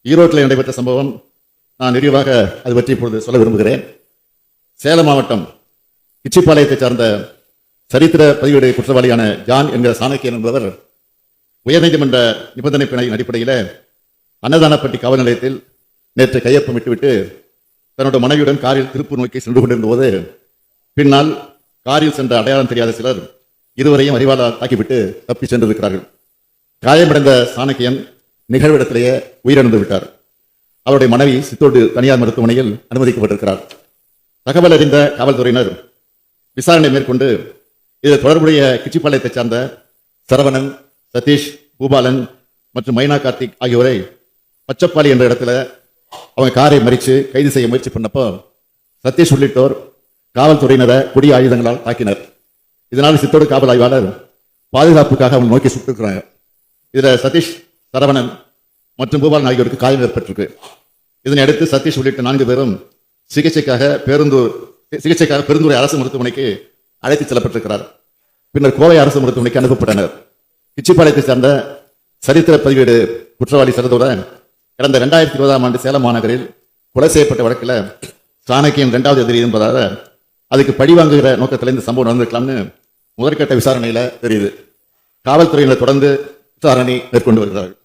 ஈரோட்டில் நடைபெற்ற சம்பவம் நான் விரிவாக அது பற்றி இப்பொழுது சொல்ல விரும்புகிறேன். சேலம் மாவட்டம் கிச்சிப்பாளையத்தை சார்ந்த சரித்திர பதிவேடு குற்றவாளியான ஜான் என்கிற சாணக்கியன் என்பவர் உயர்நீதிமன்ற நிபந்தனை பிணையின் அடிப்படையில் அன்னதானப்பட்டி காவல் நிலையத்தில் நேற்று கையொப்பமிட்டுவிட்டு தன்னுடைய மனைவியுடன் காரில் திருப்பூர் நோக்கி சென்று கொண்டிருந்த போது பின்னால் காரில் சென்ற அடையாளம் தெரியாத சிலர் இருவரையும் அறிவாளால் தாக்கிவிட்டு தப்பி சென்றிருக்கிறார்கள். காயமடைந்த சாணக்கியன் நிகழ்விடத்திலேயே உயிரிழந்து விட்டார். அவருடைய மனைவி சித்தோடு தனியார் மருத்துவமனையில் அனுமதிக்கப்பட்டிருக்கிறார். தகவல் அறிந்த காவல்துறையினர் விசாரணை மேற்கொண்டு இது தொடர்புடைய கிச்சிப்பாளையத்தை சார்ந்த சரவணன், சதீஷ், பூபாலன் மற்றும் மைனா கார்த்திக் ஆகியோரை பச்சப்பாளி என்ற இடத்துல அவங்க காரை மறித்து கைது செய்ய முயற்சி பண்ணப்போ சதீஷ் உள்ளிட்டோர் காவல்துறையினரை கொடிய ஆயுதங்களால் தாக்கினர். இதனால் சித்தோடு காவல் ஆய்வாளர் பாதுகாப்புக்காக அவங்க நோக்கி சுட்டிருக்கிறாங்க. இதில் சதீஷ், சரவணன் மற்றும் பூபாலன் ஆகியோருக்கு காயம் ஏற்பட்டிருக்கு. இதனை அடுத்து சதீஷ் உள்ளிட்ட 4 பேரும் சிகிச்சைக்காக பெருந்துறை அரசு மருத்துவமனைக்கு அழைத்துச் செல்லப்பட்டிருக்கிறார். பின்னர் கோவை அரசு மருத்துவமனைக்கு அனுப்பப்பட்டனர். கிச்சிப்பாளையத்தை சார்ந்த சரித்திர பதிவேடு குற்றவாளி சரதோட கடந்த 2020ஆம் ஆண்டு சேலம் மாநகரில் கொலை செய்யப்பட்ட வழக்கில் சாணக்கியன் 2வது எதிரி என்பதால அதுக்கு பழிவாங்குகிற நோக்கத்தில் இந்த சம்பவம் நடந்திருக்கலாம்னு முதற்கட்ட விசாரணையில தெரியுது. காவல்துறையினர் தொடர்ந்து விசாரணை மேற்கொண்டு வருகிறார்கள்.